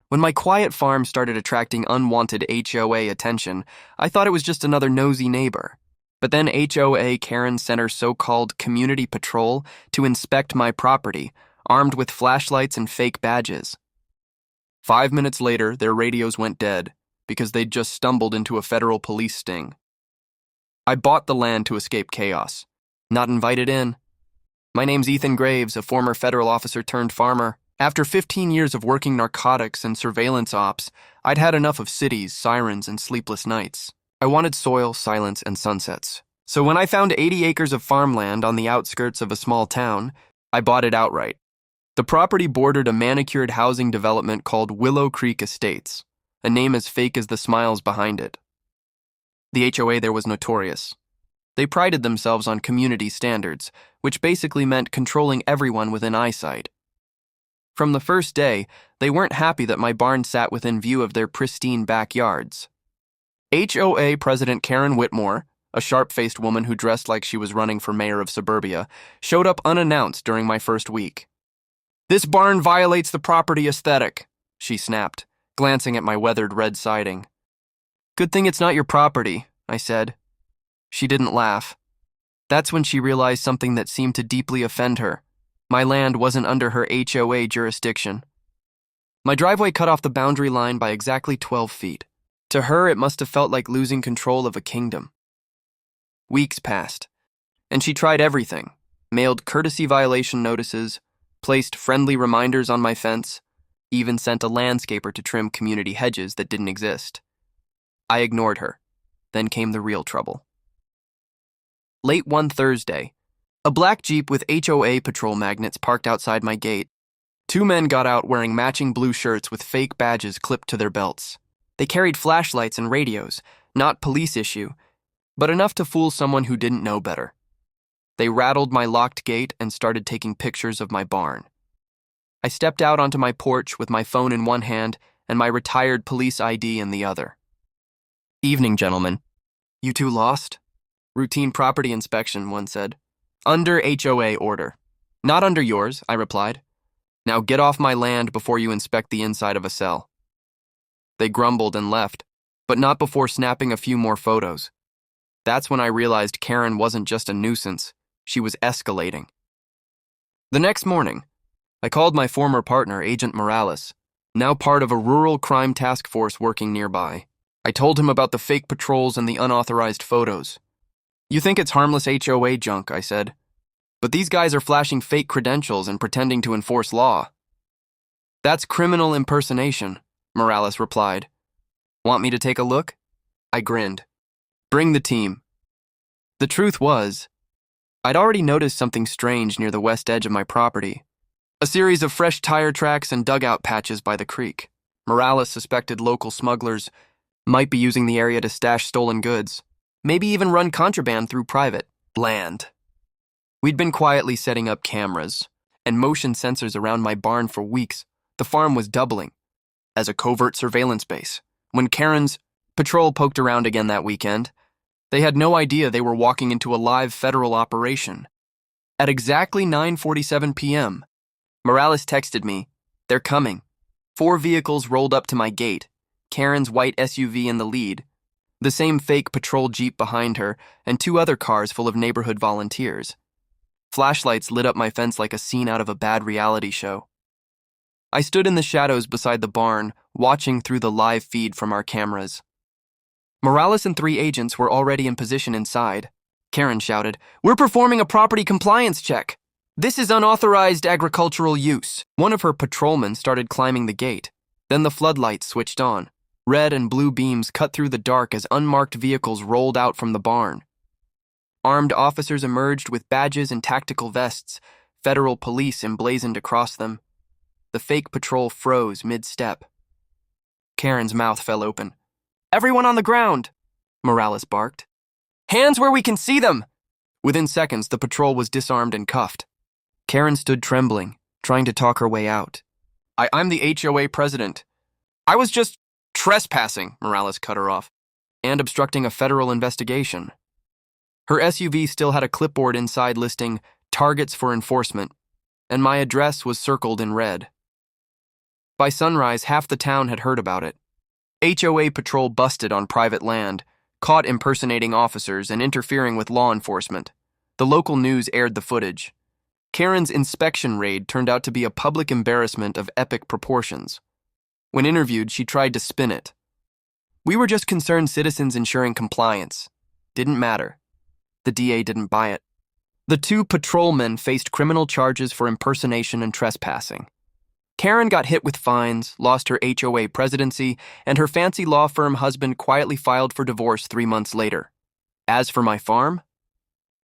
When my quiet farm started attracting unwanted HOA attention, I thought it was just another nosy neighbor. But then HOA Karen sent her so-called community patrol to inspect my property, armed with flashlights and fake badges. 5 minutes later, their radios went dead because they'd just stumbled into a federal police sting. I bought the land to escape chaos. Not invited in. My name's Ethan Graves, a former federal officer turned farmer. After 15 years of working narcotics and surveillance ops, I'd had enough of cities, sirens, and sleepless nights. I wanted soil, silence, and sunsets. So when I found 80 acres of farmland on the outskirts of a small town, I bought it outright. The property bordered a manicured housing development called Willow Creek Estates, a name as fake as the smiles behind it. The HOA there was notorious. They prided themselves on community standards, which basically meant controlling everyone within eyesight. From the first day, they weren't happy that my barn sat within view of their pristine backyards. HOA President Karen Whitmore, a sharp-faced woman who dressed like she was running for mayor of suburbia, showed up unannounced during my first week. "This barn violates the property aesthetic," she snapped, glancing at my weathered red siding. "Good thing it's not your property," I said. She didn't laugh. That's when she realized something that seemed to deeply offend her. My land wasn't under her HOA jurisdiction. My driveway cut off the boundary line by exactly 12 feet. To her, it must have felt like losing control of a kingdom. Weeks passed, and she tried everything: mailed courtesy violation notices, placed friendly reminders on my fence, even sent a landscaper to trim community hedges that didn't exist. I ignored her. Then came the real trouble. Late one Thursday, a black Jeep with HOA patrol magnets parked outside my gate. Two men got out wearing matching blue shirts with fake badges clipped to their belts. They carried flashlights and radios, not police issue, but enough to fool someone who didn't know better. They rattled my locked gate and started taking pictures of my barn. I stepped out onto my porch with my phone in one hand and my retired police ID in the other. "Evening, gentlemen. You two lost?" "Routine property inspection," one said. "Under HOA order." "Not under yours," I replied. "Now get off my land before you inspect the inside of a cell." They grumbled and left, but not before snapping a few more photos. That's when I realized Karen wasn't just a nuisance, she was escalating. The next morning, I called my former partner, Agent Morales, now part of a rural crime task force working nearby. I told him about the fake patrols and the unauthorized photos. "You think it's harmless HOA junk," I said. "But these guys are flashing fake credentials and pretending to enforce law." "That's criminal impersonation," Morales replied. "Want me to take a look?" I grinned. "Bring the team." The truth was, I'd already noticed something strange near the west edge of my property. A series of fresh tire tracks and dugout patches by the creek. Morales suspected local smugglers might be using the area to stash stolen goods, maybe even run contraband through private land. We'd been quietly setting up cameras and motion sensors around my barn for weeks. The farm was doubling as a covert surveillance base. When Karen's patrol poked around again that weekend, they had no idea they were walking into a live federal operation. At exactly 9:47 p.m., Morales texted me, "They're coming." 4 vehicles rolled up to my gate, Karen's white SUV in the lead, the same fake patrol Jeep behind her, and 2 other cars full of neighborhood volunteers. Flashlights lit up my fence like a scene out of a bad reality show. I stood in the shadows beside the barn, watching through the live feed from our cameras. Morales and 3 agents were already in position inside. Karen shouted, "We're performing a property compliance check. This is unauthorized agricultural use." One of her patrolmen started climbing the gate. Then the floodlights switched on. Red and blue beams cut through the dark as unmarked vehicles rolled out from the barn. Armed officers emerged with badges and tactical vests, federal police emblazoned across them. The fake patrol froze mid-step. Karen's mouth fell open. "Everyone on the ground!" Morales barked. "Hands where we can see them!" Within seconds, the patrol was disarmed and cuffed. Karen stood trembling, trying to talk her way out. I'm the HOA president. I was just trespassing," Morales cut her off, "and obstructing a federal investigation." Her SUV still had a clipboard inside listing "targets for enforcement," and my address was circled in red. By sunrise, half the town had heard about it. HOA patrol busted on private land, caught impersonating officers and interfering with law enforcement. The local news aired the footage. Karen's inspection raid turned out to be a public embarrassment of epic proportions. When interviewed, she tried to spin it. We were just concerned citizens ensuring compliance. Didn't matter. The DA didn't buy it. The two patrolmen faced criminal charges for impersonation and trespassing. Karen got hit with fines, lost her HOA presidency, and her fancy law firm husband quietly filed for divorce 3 months later. As for my farm,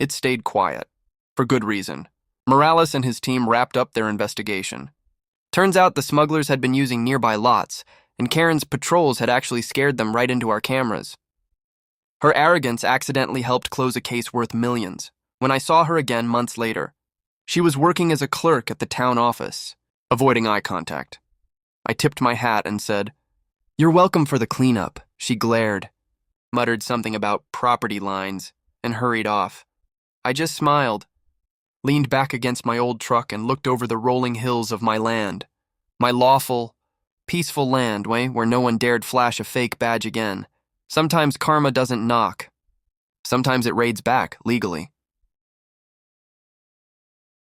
it stayed quiet. For good reason. Morales and his team wrapped up their investigation. Turns out the smugglers had been using nearby lots, and Karen's patrols had actually scared them right into our cameras. Her arrogance accidentally helped close a case worth millions. When I saw her again months later, she was working as a clerk at the town office, avoiding eye contact. I tipped my hat and said, "You're welcome for the cleanup." She glared, muttered something about property lines, and hurried off. I just smiled, leaned back against my old truck and looked over the rolling hills of my land. My lawful, peaceful land, where no one dared flash a fake badge again. Sometimes karma doesn't knock. Sometimes it raids back, legally.